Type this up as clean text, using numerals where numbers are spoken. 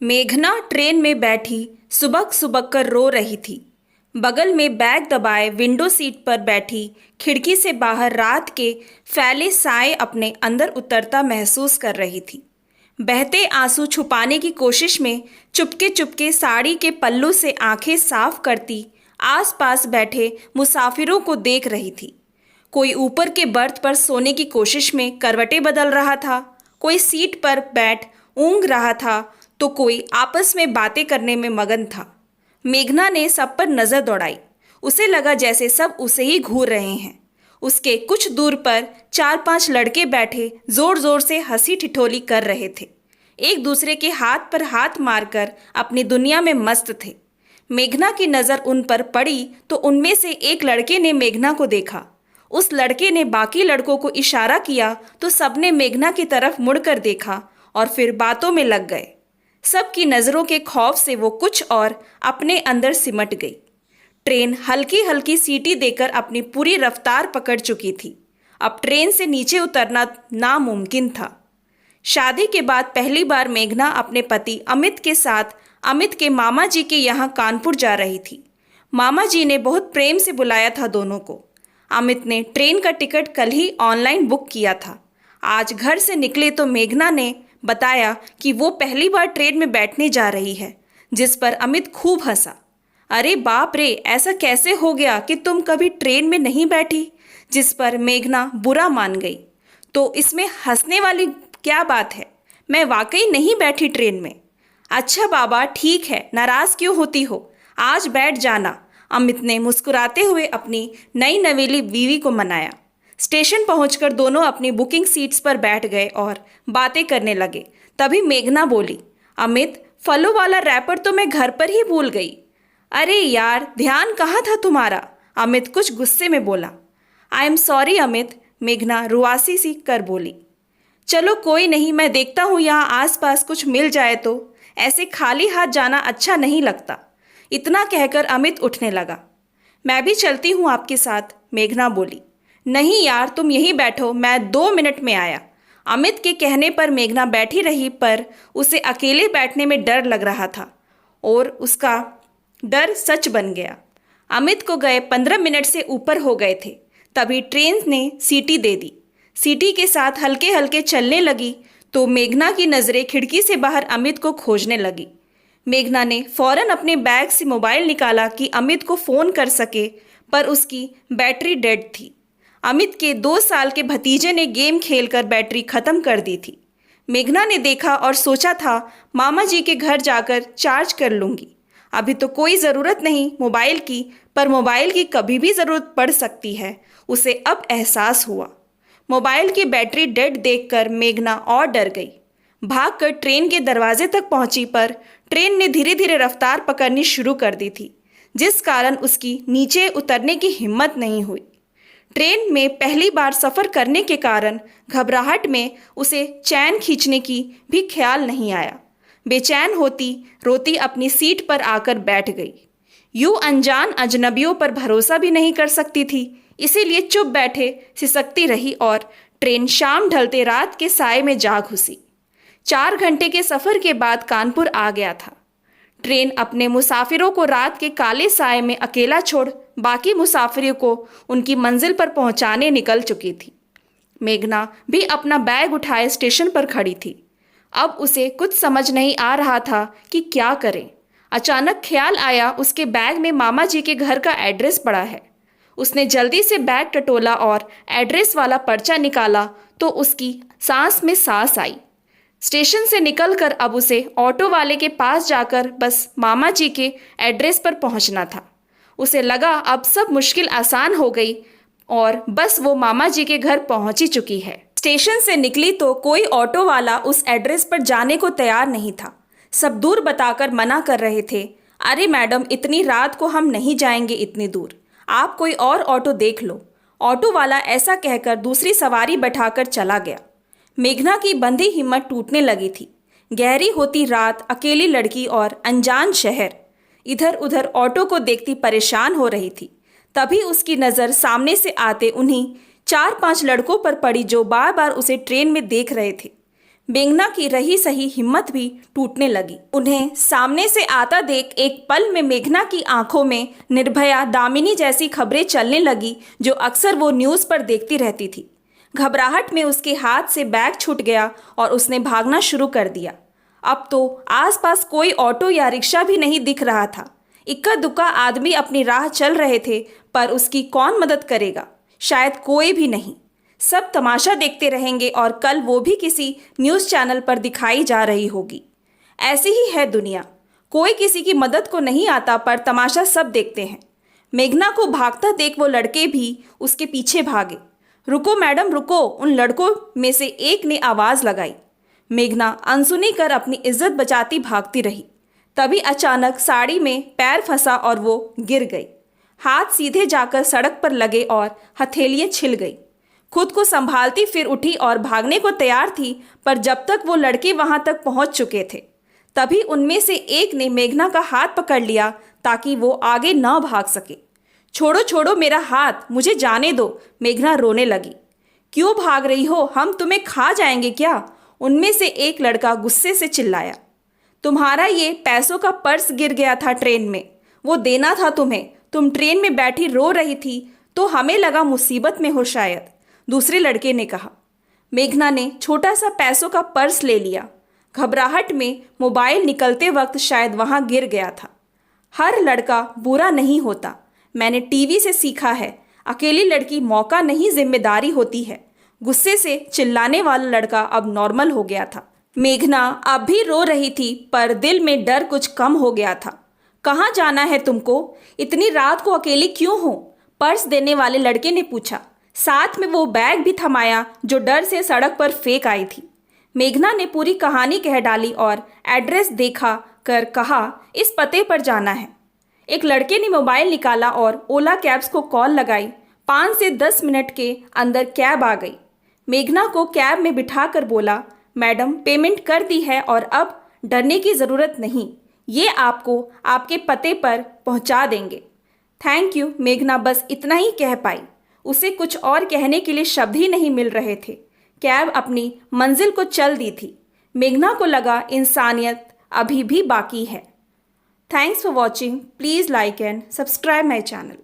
मेघना ट्रेन में बैठी सुबक सुबक कर रो रही थी। बगल में बैग दबाए विंडो सीट पर बैठी खिड़की से बाहर रात के फैले साए अपने अंदर उतरता महसूस कर रही थी। बहते आंसू छुपाने की कोशिश में चुपके चुपके साड़ी के पल्लू से आंखें साफ करती आसपास बैठे मुसाफिरों को देख रही थी। कोई ऊपर के बर्थ पर सोने की कोशिश में करवटें बदल रहा था, कोई सीट पर बैठ ऊँघ रहा था, तो कोई आपस में बातें करने में मगन था। मेघना ने सब पर नजर दौड़ाई। उसे लगा जैसे सब उसे ही घूर रहे हैं। उसके कुछ दूर पर 4-5 लड़के बैठे जोर जोर से हंसी ठिठोली कर रहे थे, एक दूसरे के हाथ पर हाथ मारकर अपनी दुनिया में मस्त थे। मेघना की नज़र उन पर पड़ी तो उनमें से एक लड़के ने मेघना को देखा। उस लड़के ने बाकी लड़कों को इशारा किया तो सबने मेघना की तरफ मुड़कर देखा और फिर बातों में लग गए। सबकी नज़रों के खौफ से वो कुछ और अपने अंदर सिमट गई। ट्रेन हल्की हल्की सीटी देकर अपनी पूरी रफ्तार पकड़ चुकी थी। अब ट्रेन से नीचे उतरना नामुमकिन था। शादी के बाद पहली बार मेघना अपने पति अमित के साथ अमित के मामा जी के यहाँ कानपुर जा रही थी। मामा जी ने बहुत प्रेम से बुलाया था दोनों को। अमित ने ट्रेन का टिकट कल ही ऑनलाइन बुक किया था। आज घर से निकले तो मेघना ने बताया कि वो पहली बार ट्रेन में बैठने जा रही है, जिस पर अमित खूब हंसा। अरे बाप रे, ऐसा कैसे हो गया कि तुम कभी ट्रेन में नहीं बैठी? जिस पर मेघना बुरा मान गई। तो इसमें हंसने वाली क्या बात है? मैं वाकई नहीं बैठी ट्रेन में। अच्छा बाबा ठीक है, नाराज क्यों होती हो? आज बैठ जाना, अमित ने मुस्कुराते हुए अपनी नई नवेली बीवी को मनाया। स्टेशन पहुंचकर दोनों अपनी बुकिंग सीट्स पर बैठ गए और बातें करने लगे। तभी मेघना बोली, अमित फलों वाला रैपर तो मैं घर पर ही भूल गई। अरे यार, ध्यान कहाँ था तुम्हारा? अमित कुछ गुस्से में बोला। आई एम सॉरी अमित, मेघना रुआसी सी कर बोली। चलो कोई नहीं, मैं देखता हूँ यहाँ आसपास कुछ मिल जाए तो। ऐसे खाली हाथ जाना अच्छा नहीं लगता। इतना कहकर अमित उठने लगा। मैं भी चलती हूँ आपके साथ, मेघना बोली। नहीं यार, तुम यहीं बैठो, मैं 2 मिनट में आया। अमित के कहने पर मेघना बैठी रही, पर उसे अकेले बैठने में डर लग रहा था और उसका डर सच बन गया। अमित को गए 15 मिनट से ऊपर हो गए थे। तभी ट्रेन ने सीटी दे दी। सीटी के साथ हल्के हल्के चलने लगी तो मेघना की नज़रें खिड़की से बाहर अमित को खोजने लगी। मेघना ने फौरन अपने बैग से मोबाइल निकाला कि अमित को फ़ोन कर सके, पर उसकी बैटरी डेड थी। अमित के 2 साल के भतीजे ने गेम खेलकर बैटरी ख़त्म कर दी थी। मेघना ने देखा और सोचा था मामा जी के घर जाकर चार्ज कर लूँगी। अभी तो कोई ज़रूरत नहीं मोबाइल की, पर मोबाइल की कभी भी ज़रूरत पड़ सकती है, उसे अब एहसास हुआ। मोबाइल की बैटरी डेड देखकर मेघना और डर गई। भागकर ट्रेन के दरवाजे तक पहुंची, पर ट्रेन ने धीरे धीरे रफ्तार पकड़नी शुरू कर दी थी, जिस कारण उसकी नीचे उतरने की हिम्मत नहीं हुई। ट्रेन में पहली बार सफ़र करने के कारण घबराहट में उसे चैन खींचने की भी ख्याल नहीं आया। बेचैन होती रोती अपनी सीट पर आकर बैठ गई। यूं अनजान अजनबियों पर भरोसा भी नहीं कर सकती थी, इसीलिए चुप बैठे सिसकती रही और ट्रेन शाम ढलते रात के साए में जा घुसी। 4 घंटे के सफ़र के बाद कानपुर आ गया था। ट्रेन अपने मुसाफिरों को रात के काले साए में अकेला छोड़ बाकी मुसाफिरों को उनकी मंजिल पर पहुंचाने निकल चुकी थी। मेघना भी अपना बैग उठाए स्टेशन पर खड़ी थी। अब उसे कुछ समझ नहीं आ रहा था कि क्या करे। अचानक ख्याल आया उसके बैग में मामा जी के घर का एड्रेस पड़ा है। उसने जल्दी से बैग टटोला और एड्रेस वाला पर्चा निकाला तो उसकी सांस में सांस आई। स्टेशन से निकलकर अब उसे ऑटो वाले के पास जाकर बस मामा जी के एड्रेस पर पहुंचना था। उसे लगा अब सब मुश्किल आसान हो गई और बस वो मामा जी के घर पहुंच ही चुकी है। स्टेशन से निकली तो कोई ऑटो वाला उस एड्रेस पर जाने को तैयार नहीं था। सब दूर बताकर मना कर रहे थे। अरे मैडम, इतनी रात को हम नहीं जाएंगे इतनी दूर, आप कोई और ऑटो देख लो। ऑटो वाला ऐसा कहकर दूसरी सवारी बैठाकर चला गया। मेघना की बंधी हिम्मत टूटने लगी थी। गहरी होती रात, अकेली लड़की और अनजान शहर। इधर उधर ऑटो को देखती परेशान हो रही थी। तभी उसकी नज़र सामने से आते उन्हीं 4-5 लड़कों पर पड़ी जो बार बार उसे ट्रेन में देख रहे थे। मेघना की रही सही हिम्मत भी टूटने लगी। उन्हें सामने से आता देख एक पल में मेघना की आंखों में निर्भया दामिनी जैसी खबरें चलने लगी जो अक्सर वो न्यूज़ पर देखती रहती थी। घबराहट में उसके हाथ से बैग छूट गया और उसने भागना शुरू कर दिया। अब तो आसपास कोई ऑटो या रिक्शा भी नहीं दिख रहा था। इक्का दुक्का आदमी अपनी राह चल रहे थे, पर उसकी कौन मदद करेगा? शायद कोई भी नहीं। सब तमाशा देखते रहेंगे और कल वो भी किसी न्यूज़ चैनल पर दिखाई जा रही होगी। ऐसी ही है दुनिया, कोई किसी की मदद को नहीं आता, पर तमाशा सब देखते हैं। मेघना को भागता देख वो लड़के भी उसके पीछे भागे। रुको मैडम रुको, उन लड़कों में से एक ने आवाज़ लगाई। मेघना अनसुनी कर अपनी इज्जत बचाती भागती रही। तभी अचानक साड़ी में पैर फंसा और वो गिर गई। हाथ सीधे जाकर सड़क पर लगे और हथेलियाँ छिल गई। खुद को संभालती फिर उठी और भागने को तैयार थी, पर जब तक वो लड़के वहां तक पहुंच चुके थे, तभी उनमें से एक ने मेघना का हाथ पकड़ लिया ताकि वो आगे ना भाग सके। छोड़ो छोड़ो मेरा हाथ, मुझे जाने दो, मेघना रोने लगी। क्यों भाग रही हो? हम तुम्हें खा जाएंगे क्या? उनमें से एक लड़का गुस्से से चिल्लाया। तुम्हारा ये पैसों का पर्स गिर गया था ट्रेन में, वो देना था तुम्हें। तुम ट्रेन में बैठी रो रही थी तो हमें लगा मुसीबत में हो शायद, दूसरे लड़के ने कहा। मेघना ने छोटा सा पैसों का पर्स ले लिया। घबराहट में मोबाइल निकलते वक्त शायद वहां गिर गया था। हर लड़का बुरा नहीं होता, मैंने टीवी से सीखा है। अकेली लड़की मौका नहीं, जिम्मेदारी होती है। गुस्से से चिल्लाने वाला लड़का अब नॉर्मल हो गया था। मेघना अब भी रो रही थी, पर दिल में डर कुछ कम हो गया था। कहाँ जाना है तुमको? इतनी रात को अकेली क्यों हो? पर्स देने वाले लड़के ने पूछा। साथ में वो बैग भी थमाया जो डर से सड़क पर फेंक आई थी। मेघना ने पूरी कहानी कह डाली और एड्रेस देखा कर कहा, इस पते पर जाना है। एक लड़के ने मोबाइल निकाला और ओला कैब्स को कॉल लगाई। 5 से 10 मिनट के अंदर कैब आ गई। मेघना को कैब में बिठाकर बोला, मैडम पेमेंट कर दी है और अब डरने की ज़रूरत नहीं, ये आपको आपके पते पर पहुंचा देंगे। थैंक यू, मेघना बस इतना ही कह पाई। उसे कुछ और कहने के लिए शब्द ही नहीं मिल रहे थे। कैब अपनी मंजिल को चल दी थी। मेघना को लगा इंसानियत अभी भी बाकी है। Thanks for watching. Please like and subscribe my channel.